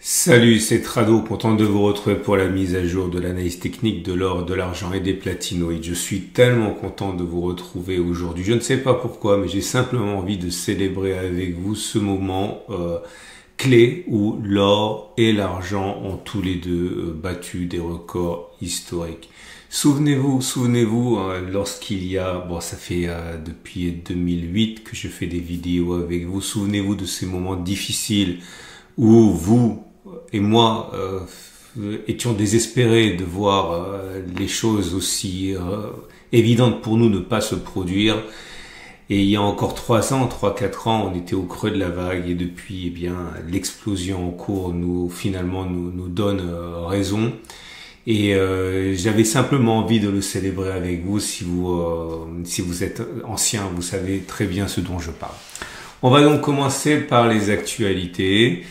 Salut, c'est Trado, content de vous retrouver pour la mise à jour de l'analyse technique de l'or, de l'argent et des platinoïdes. Je suis tellement content de vous retrouver aujourd'hui. Je ne sais pas pourquoi, mais j'ai simplement envie de célébrer avec vous ce moment clé où l'or et l'argent ont tous les deux battu des records historiques. Souvenez-vous, lorsqu'il y a, ça fait depuis 2008 que je fais des vidéos avec vous. Souvenez-vous de ces moments difficiles où vous et moi étions désespérés de voir les choses aussi évidentes pour nous ne pas se produire. Et il y a encore 3 ans, on était au creux de la vague et depuis, l'explosion en cours finalement nous donne raison. Et j'avais simplement envie de le célébrer avec vous. Si vous êtes ancien, vous savez très bien ce dont je parle. On va donc commencer par les actualités.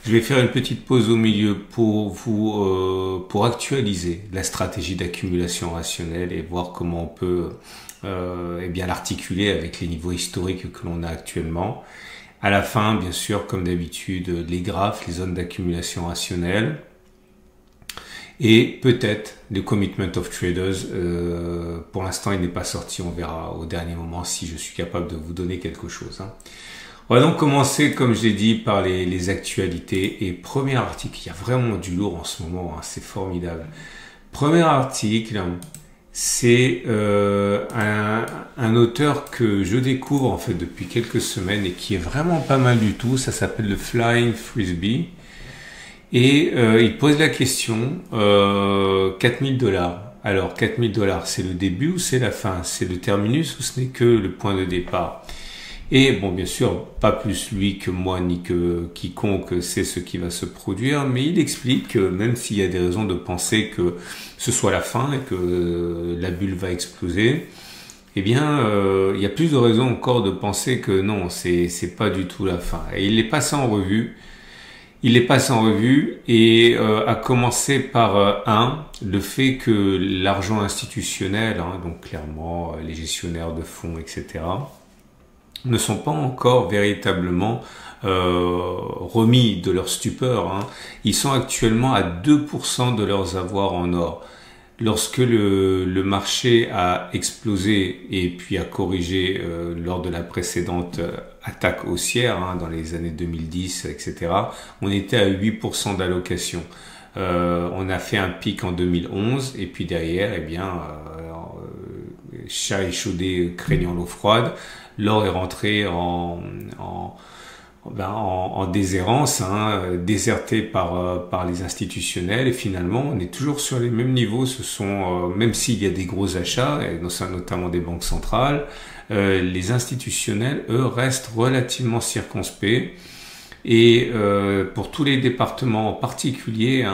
Je vais faire une petite pause au milieu pour actualiser la stratégie d'accumulation rationnelle et voir comment on peut l'articuler avec les niveaux historiques que l'on a actuellement. À la fin, bien sûr, comme d'habitude, les graphes, les zones d'accumulation rationnelle et peut-être le commitment of traders. Pour l'instant, il n'est pas sorti. On verra au dernier moment si je suis capable de vous donner quelque chose. On va donc commencer, comme je l'ai dit, par les actualités. Et premier article, il y a vraiment du lourd en ce moment, c'est formidable. Premier article, c'est un auteur que je découvre en fait depuis quelques semaines et qui est vraiment pas mal du tout. Ça s'appelle le Flying Frisbee. Et il pose la question, 4000 dollars. Alors, 4000 dollars, c'est le début ou c'est la fin? C'est le terminus ou ce n'est que le point de départ? Et bon, bien sûr, pas plus lui que moi ni que quiconque sait ce qui va se produire, mais il explique que même s'il y a des raisons de penser que ce soit la fin et que la bulle va exploser, il y a plus de raisons encore de penser que non, c'est pas du tout la fin. Et il les passe en revue. Et a commencé par le fait que l'argent institutionnel, donc clairement les gestionnaires de fonds, etc., ne sont pas encore véritablement remis de leur stupeur. Ils sont actuellement à 2% de leurs avoirs en or. Lorsque le marché a explosé et puis a corrigé lors de la précédente attaque haussière, dans les années 2010, etc., on était à 8% d'allocation. On a fait un pic en 2011 et puis derrière, chat échaudé craignant l'eau froide, l'or est rentré en déshérence, déserté par les institutionnels, et finalement on est toujours sur les mêmes niveaux. Ce sont même s'il y a des gros achats, et notamment des banques centrales, les institutionnels eux restent relativement circonspects. Et pour tous les départements en particulier,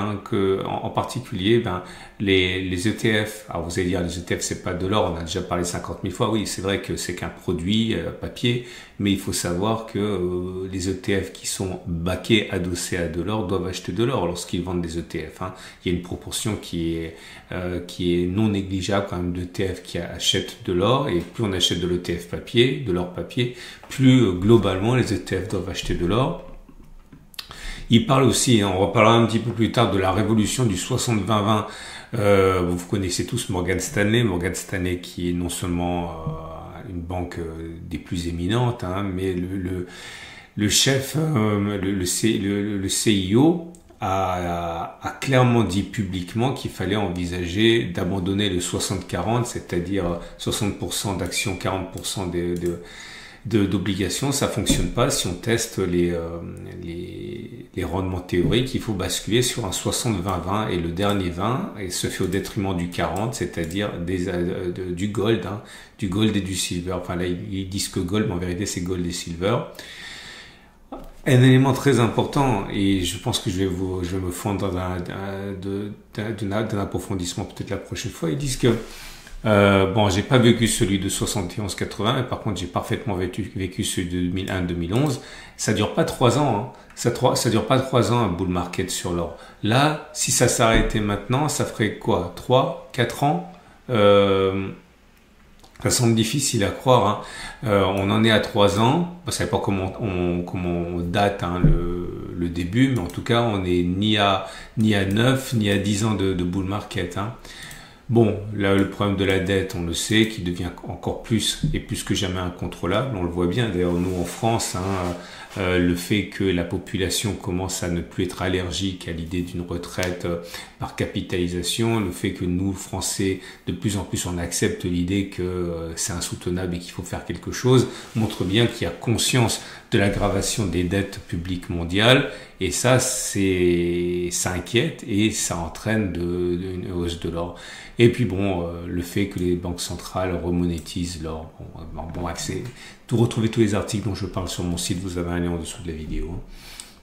les ETF. Alors vous allez dire les ETF c'est pas de l'or, on a déjà parlé 50 000 fois. Oui, c'est vrai que c'est qu'un produit papier, mais il faut savoir que les ETF qui sont backés, adossés à de l'or, doivent acheter de l'or lorsqu'ils vendent des ETF. Il y a une proportion qui est non négligeable quand même d'ETF qui achètent de l'or, et plus on achète de l'ETF papier, de l'or papier, plus globalement les ETF doivent acheter de l'or. Il parle aussi, on reparlera un petit peu plus tard, de la révolution du 60-20-20. Vous connaissez tous Morgan Stanley qui est non seulement une banque des plus éminentes, mais le chef, le CIO a clairement dit publiquement qu'il fallait envisager d'abandonner le 60-40, c'est-à-dire 60% d'actions, 40% d'obligations. Ça fonctionne pas. Si on teste les rendements théoriques, il faut basculer sur un 60-20-20, et le dernier 20 se fait au détriment du 40, c'est-à-dire du gold, du gold et du silver. Enfin là, ils disent que gold, mais en vérité c'est gold et silver. Un élément très important, et je pense que je vais me fondre d'un approfondissement peut-être la prochaine fois. Ils disent que j'ai pas vécu celui de 71-80, mais par contre j'ai parfaitement vécu celui de 2001-2011. Ça dure pas 3 ans, ça dure pas 3 ans un bull market sur l'or. Là, si ça s'arrêtait maintenant, ça ferait quoi? 3-4 ans Ça semble difficile à croire, hein. On en est à 3 ans. Je ne sais pas comment on date, hein, le début, mais en tout cas, on n'est ni à 9 ni à 10 ans de bull market, hein. Bon, là, le problème de la dette, on le sait, qui devient encore plus et plus que jamais incontrôlable. On le voit bien, d'ailleurs, nous en France, hein, le fait que la population commence à ne plus être allergique à l'idée d'une retraite par capitalisation, le fait que nous, Français, de plus en plus, on accepte l'idée que c'est insoutenable et qu'il faut faire quelque chose, montre bien qu'il y a conscience de l'aggravation des dettes publiques mondiales. Et ça inquiète et ça entraîne une hausse de l'or. Et puis bon, le fait que les banques centrales remonétisent l'or. Bon accès. Retrouvez tous les articles dont je parle sur mon site, vous avez un lien en dessous de la vidéo.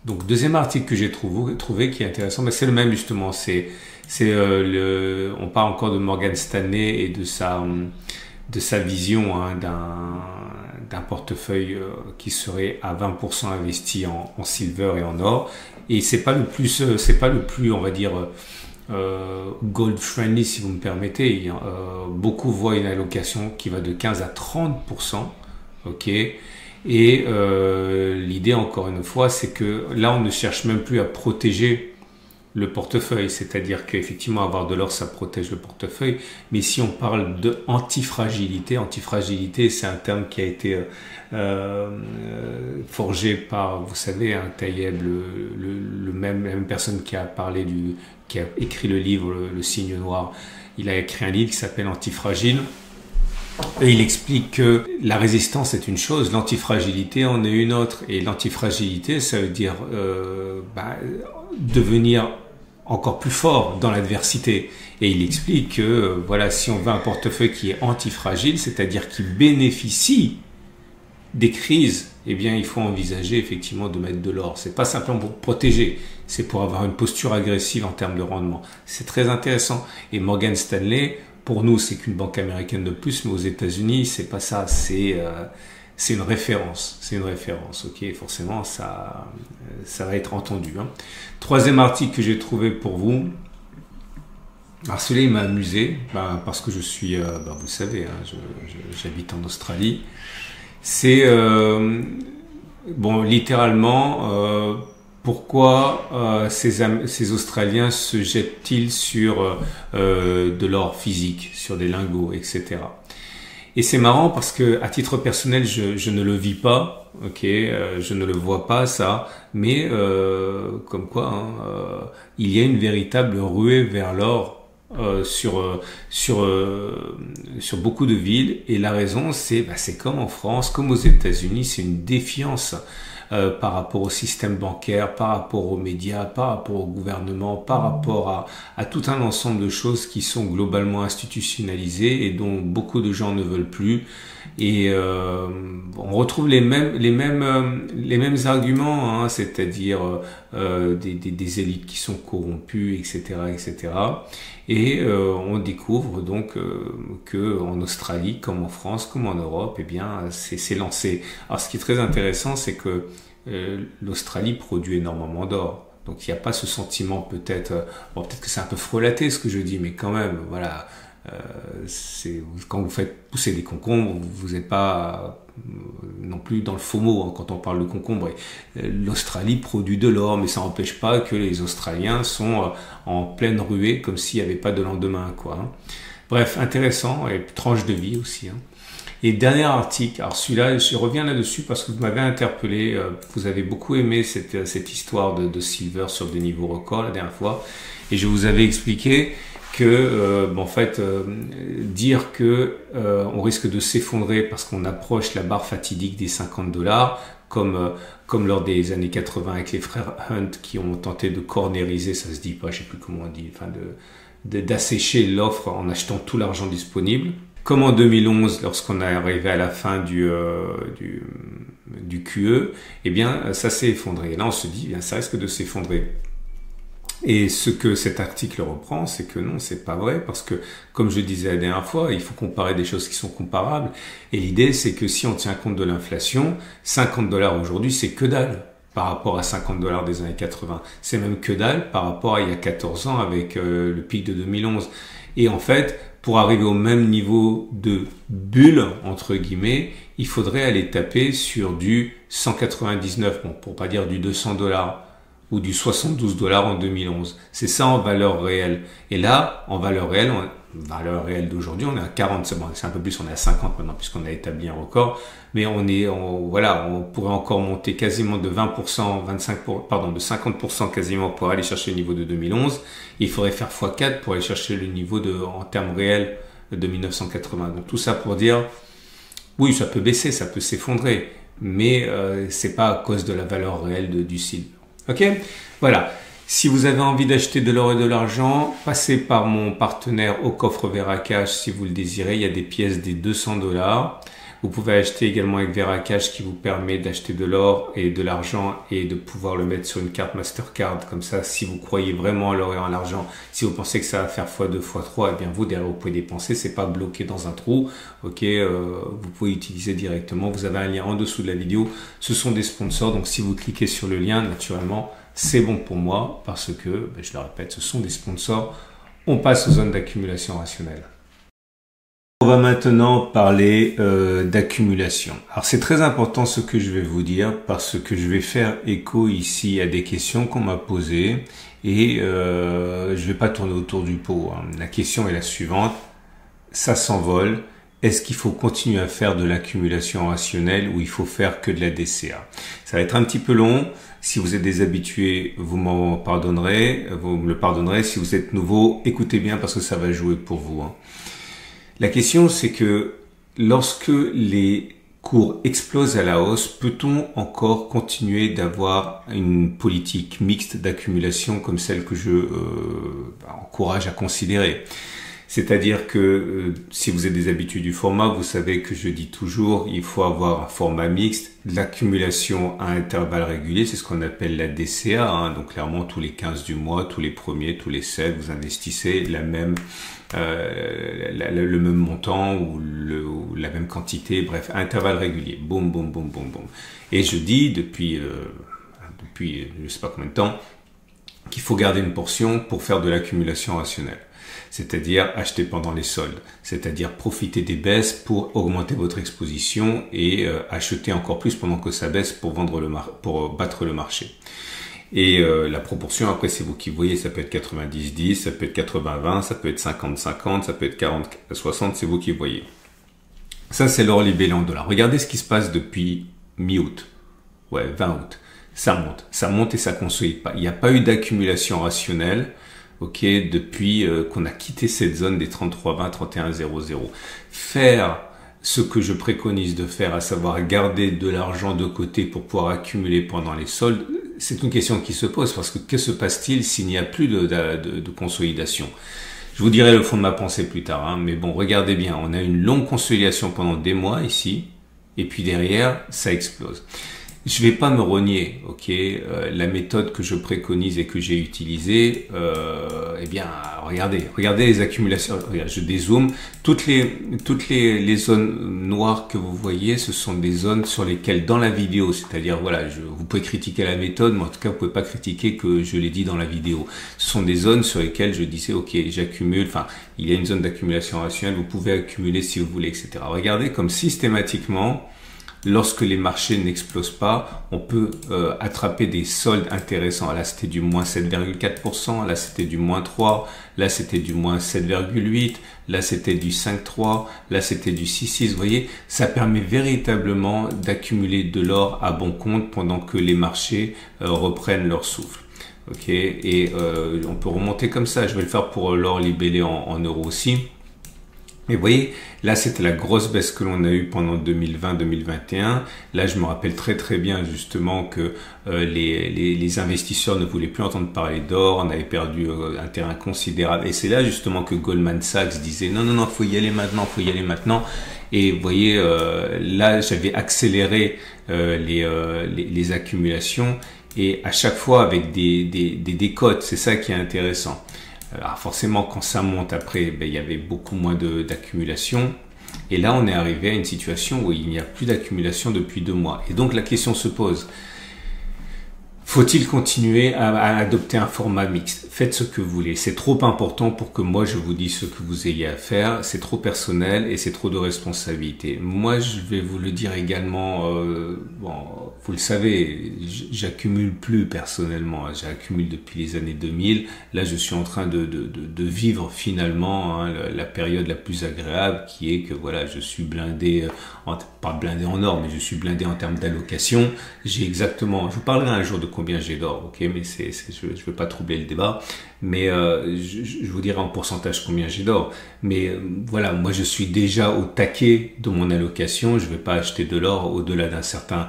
Donc deuxième article que j'ai trouvé qui est intéressant, mais c'est le même justement. On parle encore de Morgan Stanley et de sa vision, hein, d'un portefeuille qui serait à 20% investi en silver et en or. Et c'est pas le plus, on va dire, gold friendly, si vous me permettez. Beaucoup voient une allocation qui va de 15 à 30%. Ok. Et l'idée, encore une fois, c'est que là, on ne cherche même plus à protéger le portefeuille, c'est-à-dire qu'effectivement avoir de l'or ça protège le portefeuille, mais si on parle de antifragilité, c'est un terme qui a été forgé par, vous savez, un Taïeb, la même personne qui a écrit le livre le Signe Noir. Il a écrit un livre qui s'appelle Antifragile. Et il explique que la résistance est une chose, l'antifragilité en est une autre. Et l'antifragilité, ça veut dire devenir encore plus fort dans l'adversité. Et il explique que voilà, si on veut un portefeuille qui est antifragile, c'est-à-dire qui bénéficie des crises, eh bien, il faut envisager effectivement de mettre de l'or. C'est pas simplement pour protéger, c'est pour avoir une posture agressive en termes de rendement. C'est très intéressant. Et Morgan Stanley, pour nous, c'est qu'une banque américaine de plus, mais aux États-Unis, c'est pas ça. C'est une référence. C'est une référence. Ok, forcément, ça va être entendu, hein. Troisième article que j'ai trouvé pour vous. Alors celui-là, il m'a amusé, parce que je suis, vous le savez, hein, j'habite en Australie. C'est littéralement. Pourquoi ces Australiens se jettent-ils sur de l'or physique, sur des lingots, etc. Et c'est marrant parce que à titre personnel, je ne le vis pas, ok, je ne le vois pas ça, mais comme quoi, hein, il y a une véritable ruée vers l'or sur beaucoup de villes, et la raison c'est comme en France, comme aux États-Unis, c'est une défiance. Par rapport au système bancaire, par rapport aux médias, par rapport au gouvernement, par rapport à tout un ensemble de choses qui sont globalement institutionnalisées et dont beaucoup de gens ne veulent plus. Et on retrouve les mêmes arguments, hein, c'est-à-dire des élites qui sont corrompues, etc., etc. Et on découvre donc que en Australie, comme en France, comme en Europe, eh bien, c'est lancé. Alors, ce qui est très intéressant, c'est que l'Australie produit énormément d'or. Donc, il n'y a pas ce sentiment peut-être que c'est un peu frelaté ce que je dis, mais quand même, voilà. Quand vous faites pousser des concombres, vous n'êtes pas non plus dans le FOMO, hein, quand on parle de concombre. L'Australie produit de l'or, mais ça n'empêche pas que les Australiens sont en pleine ruée, comme s'il n'y avait pas de lendemain, quoi, hein. Bref, intéressant, et tranche de vie aussi, hein. Et dernier article, alors celui-là, je reviens là-dessus parce que vous m'avez interpellé, vous avez beaucoup aimé cette histoire de silver sur des niveaux records la dernière fois, et je vous avais expliqué que dire que on risque de s'effondrer parce qu'on approche la barre fatidique des $50, comme lors des années 80 avec les frères Hunt qui ont tenté de cornériser, ça se dit pas, je sais plus comment on dit, d'assécher l'offre en achetant tout l'argent disponible. Comme en 2011, lorsqu'on est arrivé à la fin du QE, eh bien, ça s'est effondré. Et là, on se dit, ça risque de s'effondrer. Et ce que cet article reprend, c'est que non, c'est pas vrai, parce que, comme je disais la dernière fois, il faut comparer des choses qui sont comparables. Et l'idée, c'est que si on tient compte de l'inflation, $50 aujourd'hui, c'est que dalle par rapport à $50 des années 80. C'est même que dalle par rapport à il y a 14 ans avec le pic de 2011. Et en fait, pour arriver au même niveau de bulle, entre guillemets, il faudrait aller taper sur du 199, bon, pour pas dire du 200$ ou du 72$ en 2011. C'est ça en valeur réelle. Et là, en valeur réelle d'aujourd'hui, on est à 40, bon, c'est un peu plus, on est à 50 maintenant puisqu'on a établi un record, mais voilà, on pourrait encore monter quasiment de 20%, de 50% quasiment pour aller chercher le niveau de 2011. Il faudrait faire x4 pour aller chercher le niveau en termes réels de 1980. Donc tout ça pour dire, oui, ça peut baisser, ça peut s'effondrer, mais c'est pas à cause de la valeur réelle du silver. Ok, voilà. Si vous avez envie d'acheter de l'or et de l'argent, passez par mon partenaire au coffre Veracash si vous le désirez. Il y a des pièces des 200$. Vous pouvez acheter également avec Veracash qui vous permet d'acheter de l'or et de l'argent et de pouvoir le mettre sur une carte Mastercard. Comme ça, si vous croyez vraiment à l'or et à l'argent, si vous pensez que ça va faire x2, x3, eh bien vous, derrière, vous pouvez dépenser. C'est pas bloqué dans un trou. Ok, vous pouvez utiliser directement. Vous avez un lien en dessous de la vidéo. Ce sont des sponsors. Donc, si vous cliquez sur le lien, naturellement, c'est bon pour moi parce que, je le répète, ce sont des sponsors. On passe aux zones d'accumulation rationnelle. On va maintenant parler d'accumulation. Alors c'est très important ce que je vais vous dire parce que je vais faire écho ici à des questions qu'on m'a posées et je vais pas tourner autour du pot. Hein. La question est la suivante, ça s'envole. Est-ce qu'il faut continuer à faire de l'accumulation rationnelle ou il faut faire que de la DCA? Ça va être un petit peu long. Si vous êtes des habitués, vous me le pardonnerez. Si vous êtes nouveau, écoutez bien parce que ça va jouer pour vous. Hein. La question, c'est que lorsque les cours explosent à la hausse, peut-on encore continuer d'avoir une politique mixte d'accumulation comme celle que je encourage à considérer? C'est-à-dire que si vous êtes des habitués du format, vous savez que je dis toujours il faut avoir un format mixte, l'accumulation à intervalles réguliers, c'est ce qu'on appelle la DCA. Hein, donc clairement tous les 15 du mois, tous les premiers, tous les 7, vous investissez le même montant ou la même quantité, bref, à intervalles réguliers. Boum, boum, boum, boum, boum. Et je dis depuis je sais pas combien de temps qu'il faut garder une portion pour faire de l'accumulation rationnelle. C'est-à-dire acheter pendant les soldes, c'est-à-dire profiter des baisses pour augmenter votre exposition et acheter encore plus pendant que ça baisse pour pour battre le marché. Et la proportion, après c'est vous qui voyez, ça peut être 90-10, ça peut être 80-20, ça peut être 50-50, ça peut être 40-60, c'est vous qui voyez. Ça c'est l'or libellé en dollars. Regardez ce qui se passe depuis mi-août, 20 août. Ça monte et ça consolide pas. Il n'y a pas eu d'accumulation rationnelle. Ok, depuis qu'on a quitté cette zone des 33,20, 31,00. Faire ce que je préconise de faire, à savoir garder de l'argent de côté pour pouvoir accumuler pendant les soldes, c'est une question qui se pose parce que se passe-t-il s'il n'y a plus de consolidation? Je vous dirai le fond de ma pensée plus tard, hein, mais bon, regardez bien, on a une longue consolidation pendant des mois ici, et puis derrière, ça explose. Je vais pas me rogner, ok. La méthode que je préconise et que j'ai utilisée, eh bien, regardez les accumulations. Regarde, je dézoome. Toutes les zones noires que vous voyez, ce sont des zones sur lesquelles, dans la vidéo, c'est-à-dire, voilà, vous pouvez critiquer la méthode, mais en tout cas, vous pouvez pas critiquer que je l'ai dit dans la vidéo. Ce sont des zones sur lesquelles je disais, ok, j'accumule. Enfin, il y a une zone d'accumulation rationnelle. Vous pouvez accumuler si vous voulez, etc. Regardez comme systématiquement. Lorsque les marchés n'explosent pas, on peut attraper des soldes intéressants. Là, c'était du moins 7,4%. Là, c'était du moins 3%. Là, c'était du moins 7,8%. Là, c'était du 5,3%. Là, c'était du 6,6%. Vous voyez, ça permet véritablement d'accumuler de l'or à bon compte pendant que les marchés reprennent leur souffle. Ok, et on peut remonter comme ça. Je vais le faire pour l'or libellé en euros aussi. Et vous voyez, là, c'était la grosse baisse que l'on a eue pendant 2020-2021. Là, je me rappelle très très bien justement que les investisseurs ne voulaient plus entendre parler d'or. On avait perdu un terrain considérable. Et c'est là justement que Goldman Sachs disait non, faut y aller maintenant. Et vous voyez, là, j'avais accéléré les accumulations et à chaque fois avec des décotes. C'est ça qui est intéressant. Alors forcément, quand ça monte après, il y avait beaucoup moins d'accumulation. Et là, on est arrivé à une situation où il n'y a plus d'accumulation depuis 2 mois. Et donc, la question se pose. Faut-il continuer à adopter un format mixte? Faites ce que vous voulez. C'est trop important pour que moi je vous dise ce que vous ayez à faire. C'est trop personnel et c'est trop de responsabilité. Moi, je vais vous le dire également. Bon, vous le savez, j'accumule plus personnellement. J'accumule depuis les années 2000. Là, je suis en train de vivre finalement la période la plus agréable, qui est que voilà, je suis blindé, pas blindé en or, mais je suis blindé en termes d'allocation. J'ai exactement. Je vous parlerai un jour de combien j'ai d'or, ok, mais je ne veux pas troubler le débat, mais je vous dirai en pourcentage combien j'ai d'or. Mais voilà, moi je suis déjà au taquet de mon allocation, je ne vais pas acheter de l'or au-delà d'un certain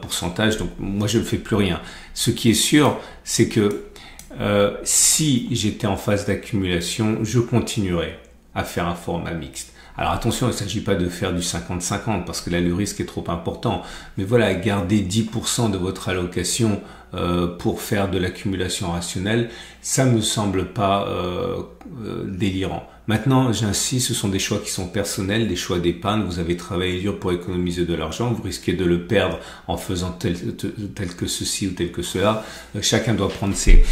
pourcentage, donc moi je ne fais plus rien. Ce qui est sûr, c'est que si j'étais en phase d'accumulation, je continuerai à faire un format mixte. Alors attention, il ne s'agit pas de faire du 50-50 parce que là le risque est trop important. Mais voilà, garder 10% de votre allocation pour faire de l'accumulation rationnelle, ça me semble pas délirant. Maintenant, j'insiste, ce sont des choix qui sont personnels, des choix d'épargne. Vous avez travaillé dur pour économiser de l'argent, vous risquez de le perdre en faisant tel que ceci ou tel que cela. Chacun doit prendre ses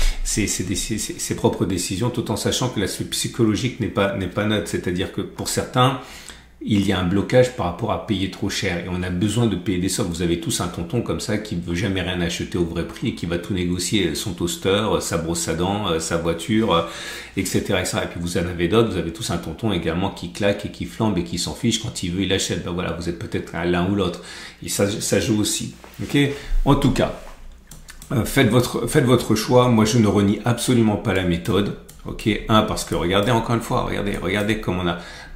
propres décisions, tout en sachant que l'aspect psychologique n'est pas neutre. C'est-à-dire que pour certains, il y a un blocage par rapport à payer trop cher et on a besoin de payer des sommes. Vous avez tous un tonton comme ça qui ne veut jamais rien acheter au vrai prix et qui va tout négocier, son toaster, sa brosse à dents, sa voiture, etc., etc. Et puis vous en avez d'autres, vous avez tous un tonton également qui claque et qui flambe et qui s'en fiche, quand il veut il achète. Ben voilà, vous êtes peut-être l'un ou l'autre et ça joue aussi. Ok. En tout cas, faites votre choix. Moi je ne renie absolument pas la méthode. Ok, parce que regardez encore une fois, regardez comme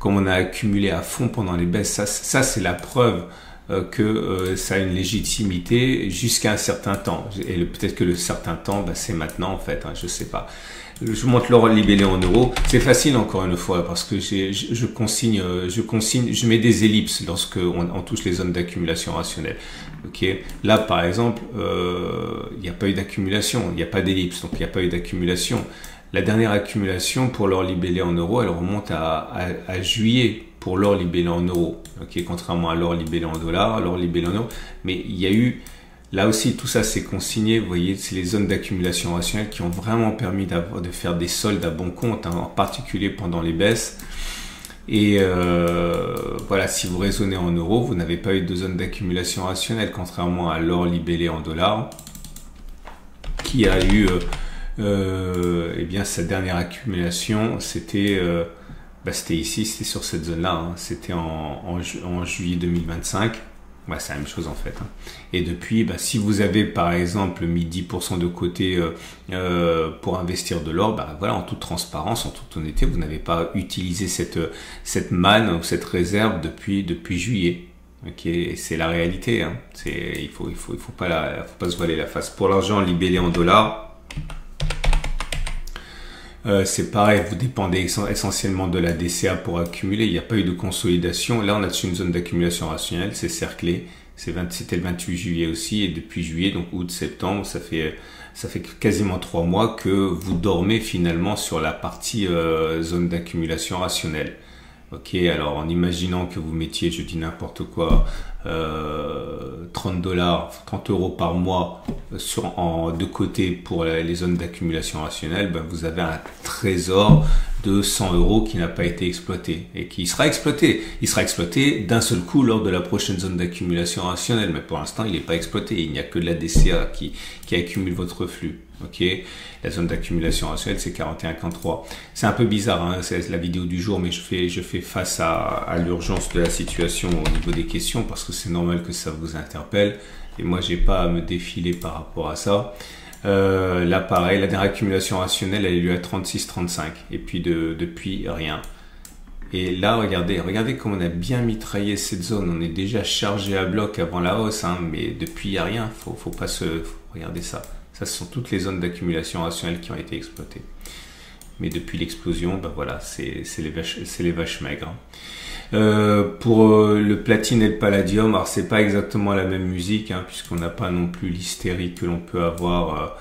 on a accumulé à fond pendant les baisses. Ça c'est la preuve que ça a une légitimité jusqu'à un certain temps. Et peut-être que le certain temps, c'est maintenant en fait. Je sais pas. Je vous montre l'or libellé en euros. C'est facile encore une fois parce que je consigne, je mets des ellipses lorsque on touche les zones d'accumulation rationnelle. Ok. Là par exemple, il n'y a pas eu d'accumulation, il n'y a pas d'ellipse, donc il n'y a pas eu d'accumulation. La dernière accumulation pour l'or libellé en euros, elle remonte à juillet pour l'or libellé en euros. Okay, contrairement à l'or libellé en dollars, l'or libellé en euros. Mais il y a eu, là aussi, tout ça c'est consigné. Vous voyez, c'est les zones d'accumulation rationnelle qui ont vraiment permis de faire des soldes à bon compte, en particulier pendant les baisses. Et voilà, si vous raisonnez en euros, vous n'avez pas eu de zone d'accumulation rationnelle, contrairement à l'or libellé en dollars, qui a eu... eh bien sa dernière accumulation c'était ici, c'était sur cette zone là, c'était en juillet 2025. C'est la même chose en fait, et depuis, si vous avez par exemple mis 10% de côté pour investir de l'or, voilà, en toute transparence, en toute honnêteté, vous n'avez pas utilisé cette manne ou cette réserve depuis juillet. Ok, c'est la réalité, il faut pas se voiler la face. Pour l'argent libellé en dollars, c'est pareil, vous dépendez essentiellement de la DCA pour accumuler. Il n'y a pas eu de consolidation. Là, on a dessus une zone d'accumulation rationnelle, c'est cerclé. C'était le 28 juillet aussi, et depuis juillet, donc août, septembre, ça fait quasiment 3 mois que vous dormez finalement sur la partie zone d'accumulation rationnelle. Ok, alors en imaginant que vous mettiez, je dis n'importe quoi, 30 euros par mois de côté pour les zones d'accumulation rationnelle, vous avez un trésor de 100 euros qui n'a pas été exploité et qui sera exploité. Il sera exploité d'un seul coup lors de la prochaine zone d'accumulation rationnelle, mais pour l'instant il n'est pas exploité. Il n'y a que de la DCA qui accumule votre flux. Ok, la zone d'accumulation rationnelle c'est 41,3. C'est un peu bizarre, c'est la vidéo du jour, mais je fais face à l'urgence de la situation au niveau des questions parce que c'est normal que ça vous interpelle et moi j'ai pas à me défiler par rapport à ça. Là pareil, la dernière accumulation rationnelle elle a eu lieu à 36,35 et puis depuis rien. Et là regardez comme on a bien mitraillé cette zone. On est déjà chargé à bloc avant la hausse, mais depuis il n'y a rien. Faut regarder ça. Ça, ce sont toutes les zones d'accumulation rationnelle qui ont été exploitées. Mais depuis l'explosion, voilà, c'est les vaches maigres. Pour le platine et le palladium, alors c'est pas exactement la même musique, puisqu'on n'a pas non plus l'hystérie que l'on peut avoir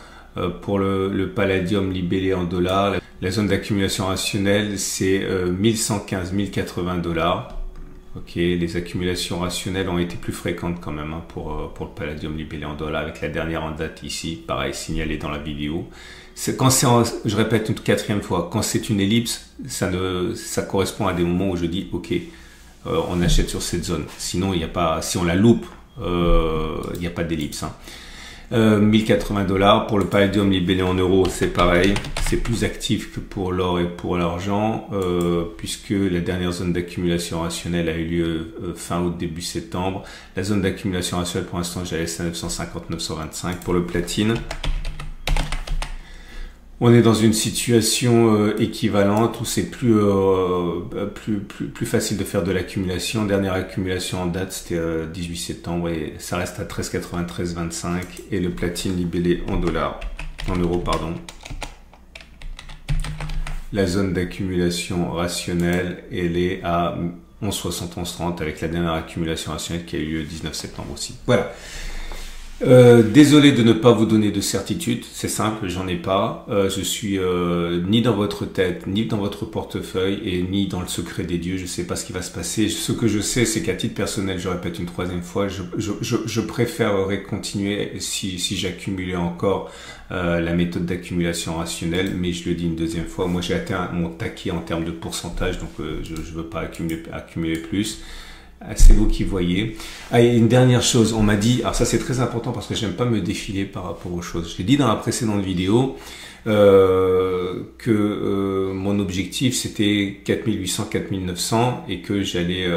pour le palladium libellé en dollars. La zone d'accumulation rationnelle, c'est 1115, 1080 $. Ok, les accumulations rationnelles ont été plus fréquentes quand même hein, pour le palladium libellé en dollars, avec la dernière en date ici, pareil, signalé dans la vidéo. Je répète une quatrième fois, quand c'est une ellipse, ça correspond à des moments où je dis, ok, on achète sur cette zone. Sinon, il n'y a pas, si on la loupe, il n'y a pas d'ellipse. Hein. 1080 $. Pour le palladium libellé en euros, c'est pareil. C'est plus actif que pour l'or et pour l'argent, puisque la dernière zone d'accumulation rationnelle a eu lieu fin août, début septembre. La zone d'accumulation rationnelle, pour l'instant, j'ai laissé à 950-925. Pour le platine, on est dans une situation équivalente où c'est plus facile de faire de l'accumulation. Dernière accumulation en date, c'était 18 septembre et ça reste à 13,93,25. Et le platine libellé en euros, pardon. La zone d'accumulation rationnelle, elle est à 11,60, 11,30 avec la dernière accumulation rationnelle qui a eu lieu le 19 septembre aussi. Voilà. Désolé de ne pas vous donner de certitude, c'est simple, j'en ai pas. Je suis ni dans votre tête, ni dans votre portefeuille, et ni dans le secret des dieux. Je sais pas ce qui va se passer. Ce que je sais, c'est qu'à titre personnel, je répète une troisième fois, je préférerais continuer si j'accumulais encore la méthode d'accumulation rationnelle, mais je le dis une deuxième fois. Moi, j'ai atteint mon taquet en termes de pourcentage, donc je veux pas accumuler plus. C'est vous qui voyez. Ah, et une dernière chose, on m'a dit, alors ça c'est très important parce que j'aime pas me défiler par rapport aux choses. J'ai dit dans la précédente vidéo que mon objectif c'était 4800, 4900 et que j'allais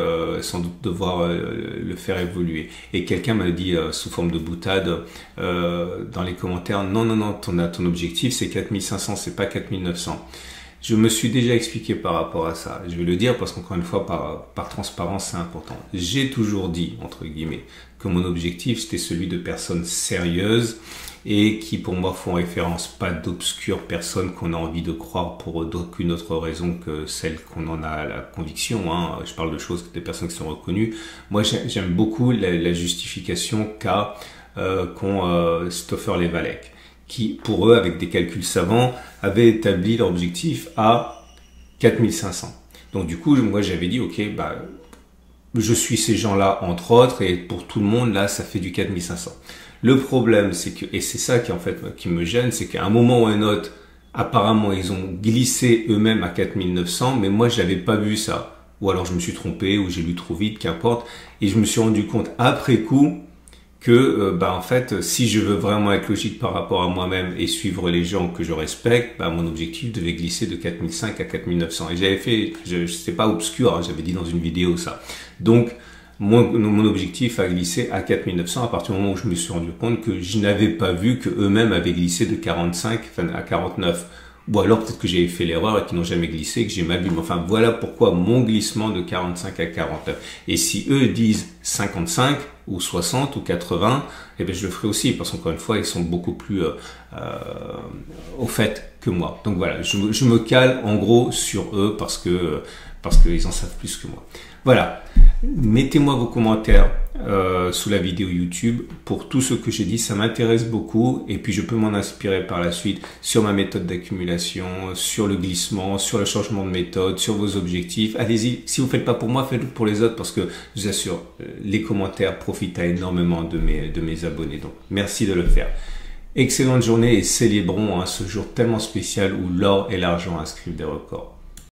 sans doute devoir le faire évoluer. Et quelqu'un m'a dit sous forme de boutade dans les commentaires, non, ton objectif c'est 4500, c'est pas 4900. Je me suis déjà expliqué par rapport à ça. Je vais le dire parce qu'encore une fois, par transparence, c'est important. J'ai toujours dit, entre guillemets, que mon objectif, c'était celui de personnes sérieuses et qui, pour moi, font référence pas d'obscures personnes qu'on a envie de croire pour aucune autre raison que celle qu'on en a la conviction. Hein. Je parle de choses, des personnes qui sont reconnues. Moi, j'aime beaucoup la justification qu'ont Stoffer Levalek, qui, pour eux, avec des calculs savants, avaient établi leur objectif à 4500. Donc du coup, moi j'avais dit, ok, je suis ces gens-là, entre autres, et pour tout le monde, là, ça fait du 4500. Le problème, c'est que, et c'est ça qui me gêne, c'est qu'à un moment ou à un autre, apparemment, ils ont glissé eux-mêmes à 4900, mais moi, je n'avais pas vu ça. Ou alors, je me suis trompé, ou j'ai lu trop vite, qu'importe. Et je me suis rendu compte, après coup, que en fait, si je veux vraiment être logique par rapport à moi-même et suivre les gens que je respecte, mon objectif devait glisser de 4500 à 4900. Et j'avais fait, c'est pas obscur, hein, j'avais dit dans une vidéo ça. Donc, mon objectif a glissé à 4900 à partir du moment où je me suis rendu compte que je n'avais pas vu que eux-mêmes avaient glissé de 45 à 49. Ou alors peut-être que j'ai fait l'erreur et qu'ils n'ont jamais glissé, que j'ai mal vu. Mais enfin, voilà pourquoi mon glissement de 45 à 49. Et si eux disent 55 ou 60 ou 80, eh bien je le ferai aussi parce qu'encore une fois, ils sont beaucoup plus au fait que moi. Donc voilà, je me cale en gros sur eux parce qu'ils en savent plus que moi. Voilà. Mettez-moi vos commentaires sous la vidéo YouTube pour tout ce que j'ai dit, ça m'intéresse beaucoup et puis je peux m'en inspirer par la suite sur ma méthode d'accumulation, sur le glissement, sur le changement de méthode, sur vos objectifs. Allez-y, si vous ne faites pas pour moi, faites-le pour les autres parce que je vous assure, les commentaires profitent à énormément de mes abonnés. Donc merci de le faire. Excellente journée et célébrons ce jour tellement spécial où l'or et l'argent inscrivent des records.